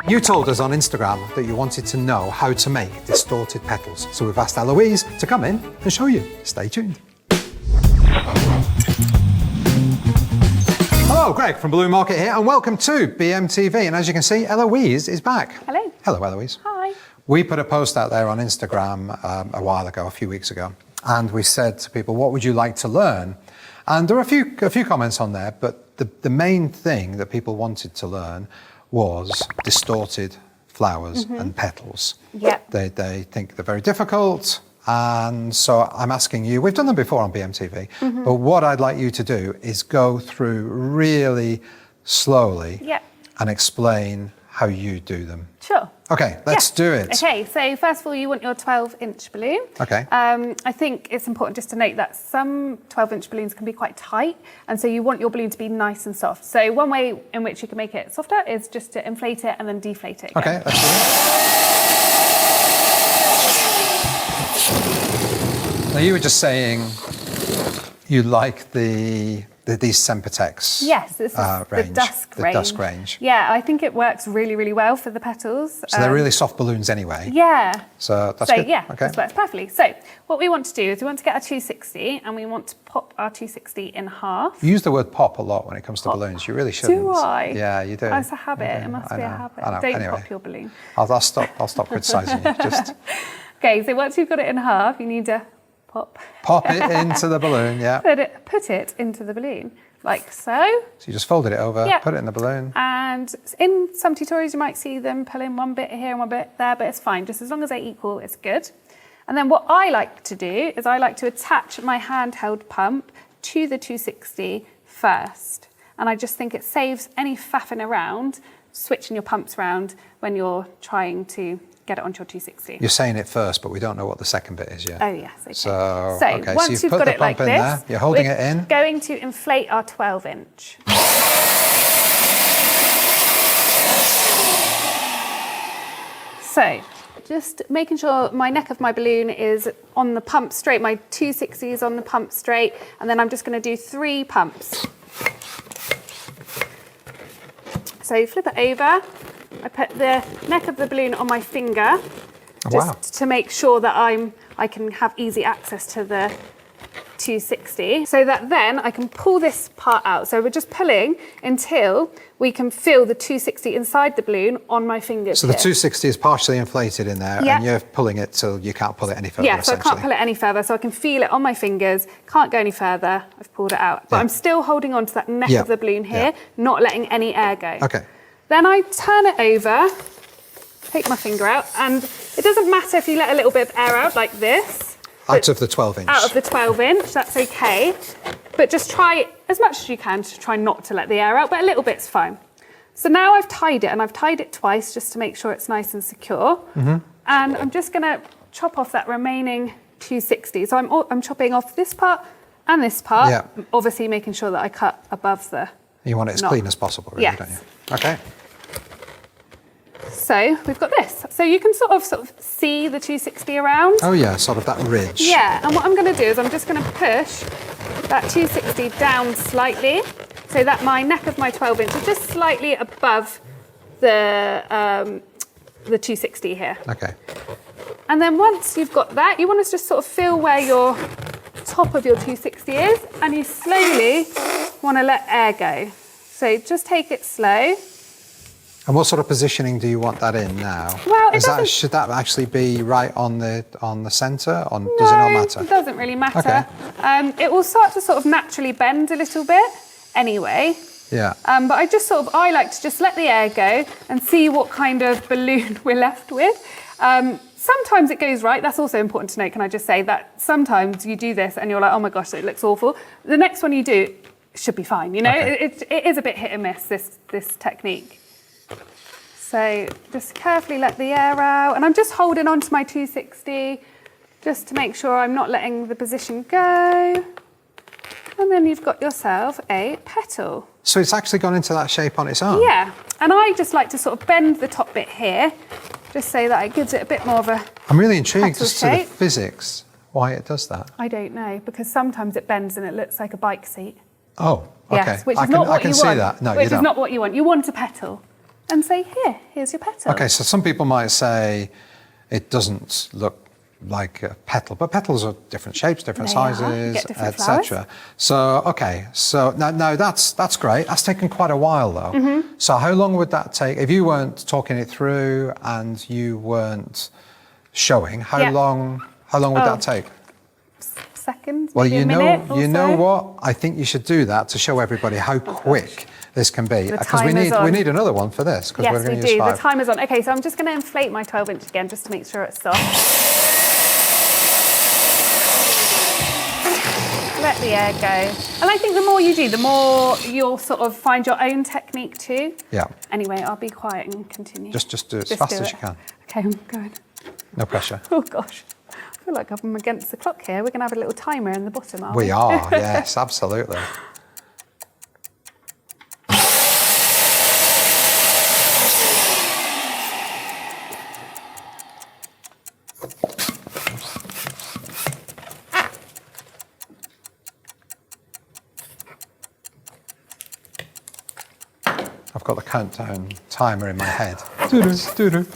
You told us on Instagram that you wanted to know how to make distorted petals. So we've asked Eloise to come in and show you. Stay tuned. Hello, Greg from Balloon Market here, and welcome to BMTV. And as you can see, Eloise is back. Hello. Hello, Eloise. Hi. We put a post out there on Instagram a while ago, a few weeks ago, and we said to people, what would you like to learn? And there were a few comments on there, but the main thing that people wanted to learn was distorted flowers and petals. Yep. They think they're very difficult. And so I'm asking you, we've done them before on BMTV, but what I'd like you to do is go through really slowly and explain how you do them. Sure. Okay, let's do it. Okay, so first of all, you want your 12-inch balloon. Okay. I think it's important just to note that some 12-inch balloons can be quite tight, and so you want your balloon to be nice and soft. So one way in which you can make it softer is just to inflate it and then deflate it again. Okay, let's do it. Now you were just saying you like these Sempertex Yes, this is range, the dusk range. The dusk range. Yeah, I think it works really, really well for the petals. So they're really soft balloons anyway. Yeah. So that's good. Yeah, okay. this works perfectly. So what we want to do is we want to get our 260 and we want to pop our 260 in half. You use the word pop a lot when it comes to balloons. You really shouldn't. Do I? Yeah, you do. Oh, it's a habit. It must be a habit. Don't Anyway. pop your balloon. I'll stop criticising you. Just Okay, so once you've got it in half, you need to pop it into the balloon, yeah. Put it into the balloon, like so. So you just folded it over, put it in the balloon. And in some tutorials, you might see them pull in one bit here and one bit there, but it's fine. Just as long as they equal, it's good. And then what I like to do is I like to attach my handheld pump to the 260 first. And I just think it saves any faffing around, switching your pumps around when you're trying to get it onto your 260. You're saying it first, but we don't know what the second bit is yet. Oh, yes. Okay. So once you've you've got it like in this, there, you're holding it in. Going to inflate our 12-inch. So just making sure my neck of my balloon is on the pump straight, my 260 is on the pump straight, and then I'm just going to do 3 pumps. So flip it over. I put the neck of the balloon on my finger, just to make sure that I can have easy access to the 260, so that then I can pull this part out. So we're just pulling until we can feel the 260 inside the balloon on my fingers. So the 260 is partially inflated in there, and you're pulling it till you can't pull it any further. Yeah, so I can't pull it any further, so I can feel it on my fingers, can't go any further, I've pulled it out. But I'm still holding on to that neck of the balloon here, not letting any air go. Okay. Then I turn it over, take my finger out, and it doesn't matter if you let a little bit of air out like this. Out of the 12-inch. Out of the 12-inch, that's okay. But just try as much as you can to try not to let the air out, but a little bit's fine. So now I've tied it, and I've tied it twice just to make sure it's nice and secure. And I'm just gonna chop off that remaining 260. So I'm chopping off this part and this part, obviously making sure that I cut above the You want it as clean as possible, really, don't you? Okay. So we've got this. So you can sort of see the 260 around. Oh yeah, sort of that ridge. Yeah, and what I'm going to do is I'm just going to push that 260 down slightly so that my neck of my 12-inch is just slightly above the 260 here. Okay. And then once you've got that, you want to just sort of feel where your top of your 260 is, and you slowly want to let air go. So just take it slow. And what sort of positioning do you want that in now? Well, should that actually be right on the centre? Does it not matter? It doesn't really matter. Okay. It will start to sort of naturally bend a little bit anyway. Yeah. But I like to just let the air go and see what kind of balloon we're left with. Sometimes it goes right. That's also important to note. Can I just say that sometimes you do this and you're like, oh my gosh, it looks awful. The next one you do should be fine. You know, it is a bit hit and miss, this technique. So just carefully let the air out, and I'm just holding on to my 260 just to make sure I'm not letting the position go. And then you've got yourself a petal. So it's actually gone into that shape on its own? Yeah, and I just like to sort of bend the top bit here, just so that it gives it a bit more of a I'm really intrigued petal as to the physics, why it does that. I don't know, because sometimes it bends and it looks like a bike seat. Oh, okay. Yes, which is not what you want. I can see that. No, you don't. Which is not what you want. You want a petal. and say, here's your petal. Okay, so some people might say it doesn't look like a petal, but petals are different shapes, different sizes, etc. So, okay, so now that's great. That's taken quite a while though. So how long would that take? If you weren't talking it through and you weren't showing, how long would that take? Seconds, well, maybe a minute or you know so. what? I think you should do that to show everybody how quick this can be, because we need another one for this. Yes, we're going we to use do. 5. The timer's on. Okay, so I'm just going to inflate my 12-inch again just to make sure it's soft. Let the air go. And I think the more you do, the more you'll sort of find your own technique too. Yeah. Anyway, I'll be quiet and continue. Just do it as fast as you can. Okay, I'm going. No pressure. Oh gosh. I feel like I'm against the clock here. We're going to have a little timer in the bottom, aren't we? We are, yes, absolutely. I've got the countdown timer in my head. Fiddle-a-doo.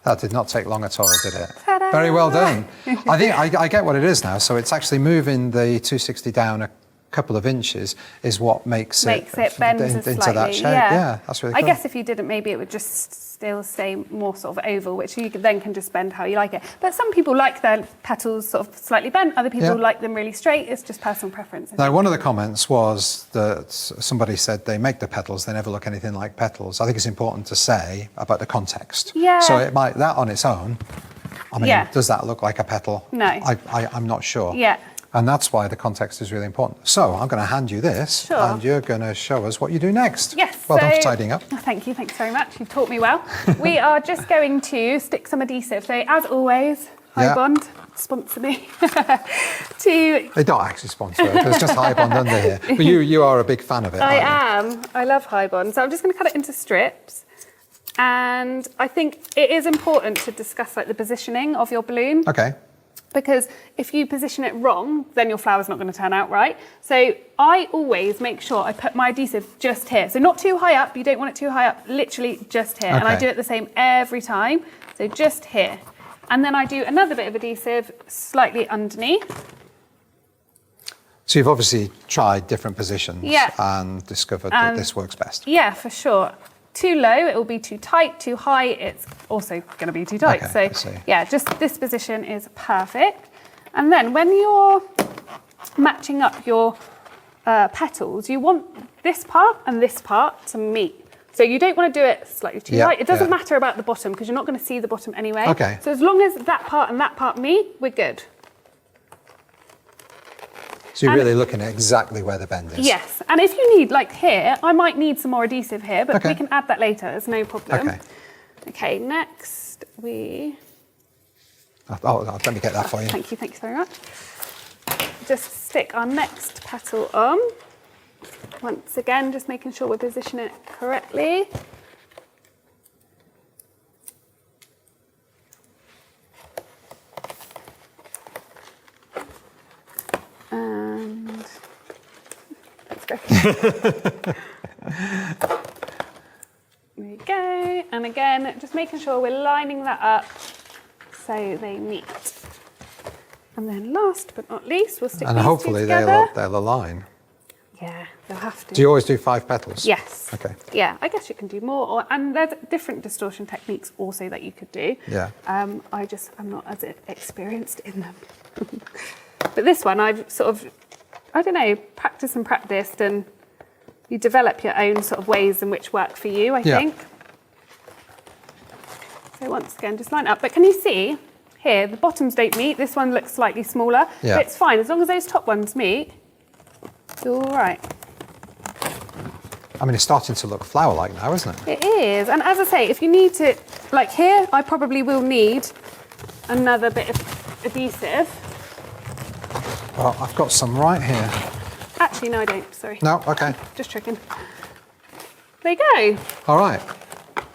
That did not take long at all, did it? Ta-da! Very well done. I think I get what it is now. So it's actually moving the 260 down a couple of inches is what makes it bend into slightly. that shape. Yeah, that's really cool. I guess if you didn't, maybe it would just still stay more sort of oval, which you then can just bend how you like it. But some people like their petals sort of slightly bent. Other people like them really straight. It's just personal preference. Now, one of the comments was that somebody said they make the petals, they never look anything like petals. I think it's important to say about the context. Yeah. So it might, that on its own, I mean, does that look like a petal? No. I'm not sure. Yeah. And that's why the context is really important. So I'm going to hand you this, Sure. and you're going to show us what you do next. Yes. Well done for tidying up. Oh, thank you. Thanks very much. You've taught me well. We are just going to stick some adhesive. So as always, High Bond, sponsor me. They don't actually sponsor it. There's just High Bond under here. But you are a big fan of it, aren't you? I am. I love High Bond. So I'm just going to cut it into strips. And I think it is important to discuss like the positioning of your balloon. Okay. Because if you position it wrong, then your flower's not going to turn out right. So I always make sure I put my adhesive just here. So not too high up, you don't want it too high up, literally just here. Okay. And I do it the same every time. So just here. And then I do another bit of adhesive slightly underneath. So you've obviously tried different positions and discovered that this works best. Yeah, for sure. Too low, it will be too tight. Too high, it's also going to be too tight. Okay, so yeah, just this position is perfect. And then when you're matching up your petals, you want this part and this part to meet. So you don't want to do it slightly too tight. It doesn't matter about the bottom because you're not going to see the bottom anyway. Okay. So as long as that part and that part meet, we're good. So you're really looking at exactly where the bend is. Yes, and if you need, like here, I might need some more adhesive here, but we can add that later, there's no problem. Okay. Okay, next we... Oh, let me get that for you. Thank you very much. Just stick our next petal on. Once again, just making sure we position it correctly. And let's go. There we go. And again, just making sure we're lining that up so they meet. And then last but not least, we'll stick these hopefully two together. they'll align. Yeah, they'll have to. Do you always do 5 petals? Yes. Okay. Yeah, I guess you can do more. And there's different distortion techniques also that you could do. Yeah. I'm not as experienced in them. But this one, I've sort of, I don't know, practiced and you develop your own sort of ways in which work for you, I think. So once again, just line up. But can you see here, the bottoms don't meet. This one looks slightly smaller, but it's fine. As long as those top ones meet, you're all right. I mean, it's starting to look flower-like now, isn't it? It is. And as I say, if you need to, like here, I probably will need another bit of adhesive. Well, I've got some right here. Actually, no, I don't. Sorry. No, okay. Just tricking. There you go. All right.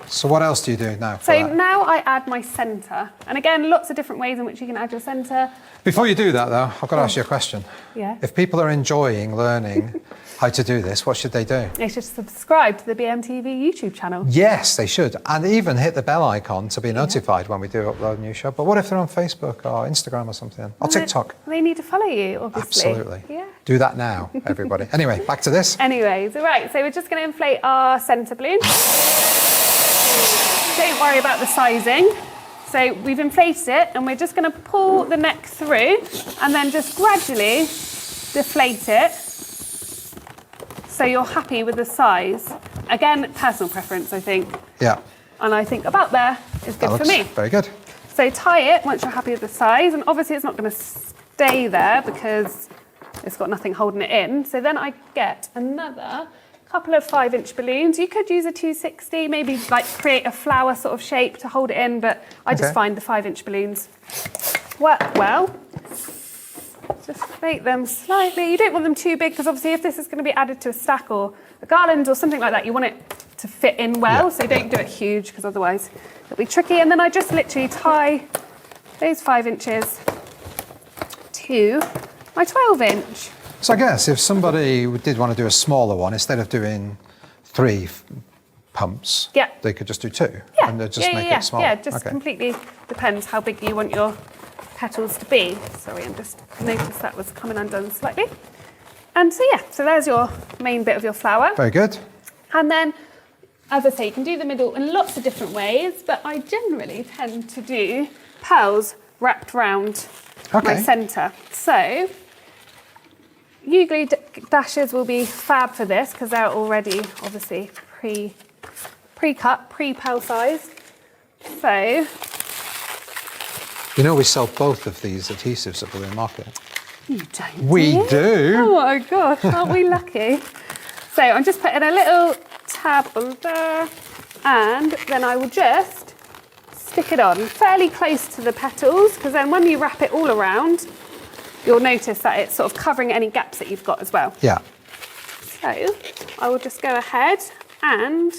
So what else do you do now? So now I add my centre. And again, lots of different ways in which you can add your centre. Before you do that, though, I've got to ask you a question. Yeah. If people are enjoying learning how to do this, what should they do? They should subscribe to the BMTV YouTube channel. Yes, they should. And even hit the bell icon to be notified when we do upload a new show. But what if they're on Facebook or Instagram or something? Or TikTok? They need to follow you, obviously. Absolutely. Yeah. Do that now, everybody. Anyway, back to this. Anyways, all right, so we're just going to inflate our centre balloon. Don't worry about the sizing. So we've inflated it and we're just going to pull the neck through and then just gradually deflate it so you're happy with the size. Again, personal preference, I think. Yeah. And I think about there is good for me. Very good. So tie it once you're happy with the size, and obviously it's not going to stay there because it's got nothing holding it in. So then I get another couple of 5-inch balloons. You could use a 260, maybe like create a flower sort of shape to hold it in, but I just find the 5-inch balloons work well. Just inflate them slightly. You don't want them too big because obviously if this is going to be added to a stack or a garland or something like that, you want it to fit in well. So don't do it huge because otherwise it'll be tricky. And then I just literally tie those 5 inches to my 12-inch. So I guess if somebody did want to do a smaller one, instead of doing 3 pumps, they could just do 2 and they'd just make it smaller. Yeah, just completely depends how big you want your petals to be. Sorry, I just noticed that was coming undone slightly. And so yeah, so there's your main bit of your flower. Very good. And then, as I say, you can do the middle in lots of different ways, but I generally tend to do pearls wrapped round my centre. So Ugly dashes will be fab for this because they're already obviously pre-cut, pre-pearl sized. So you know we sell both of these adhesives at Balloon Market. You don't. We do. Oh my gosh, aren't we lucky? So I'm just putting a little tab on there, and then I will just stick it on fairly close to the petals because then when you wrap it all around, you'll notice that it's sort of covering any gaps that you've got as well. Yeah. So I will just go ahead and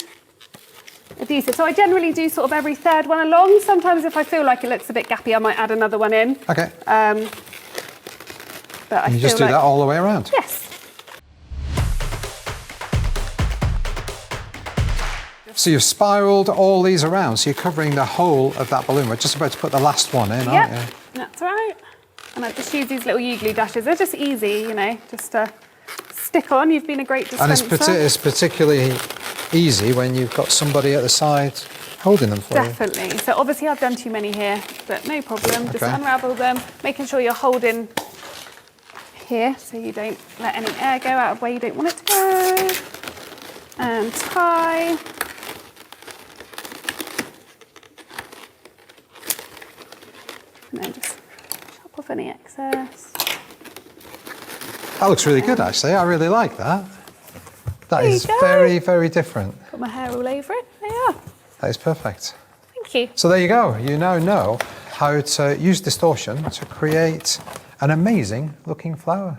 adhesive. So I generally do sort of every third one along. Sometimes if I feel like it looks a bit gappy, I might add another one in. Okay. But I you just do that all the way around? Yes. So you've spiraled all these around, so you're covering the whole of that balloon. We're just about to put the last one in, aren't you? That's right. And I just use these little U-glue dashes. They're just easy, you know, just to stick on. You've been a great dispenser. And it's particularly easy when you've got somebody at the side holding them for you. Definitely. So obviously I've done too many here, but no problem. Just unravel them, making sure you're holding here so you don't let any air go out of where you don't want it to go. And tie. And then just chop off any excess. That looks really good, actually. I really like that. That is very, very different. Put my hair all over it. There you are. That is perfect. Thank you. So there you go. You now know how to use distortion to create an amazing looking flower.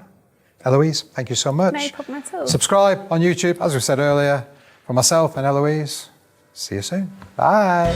Eloise, thank you so much. No problem at all. Subscribe on YouTube, as we said earlier. For myself and Eloise, see you soon. Bye.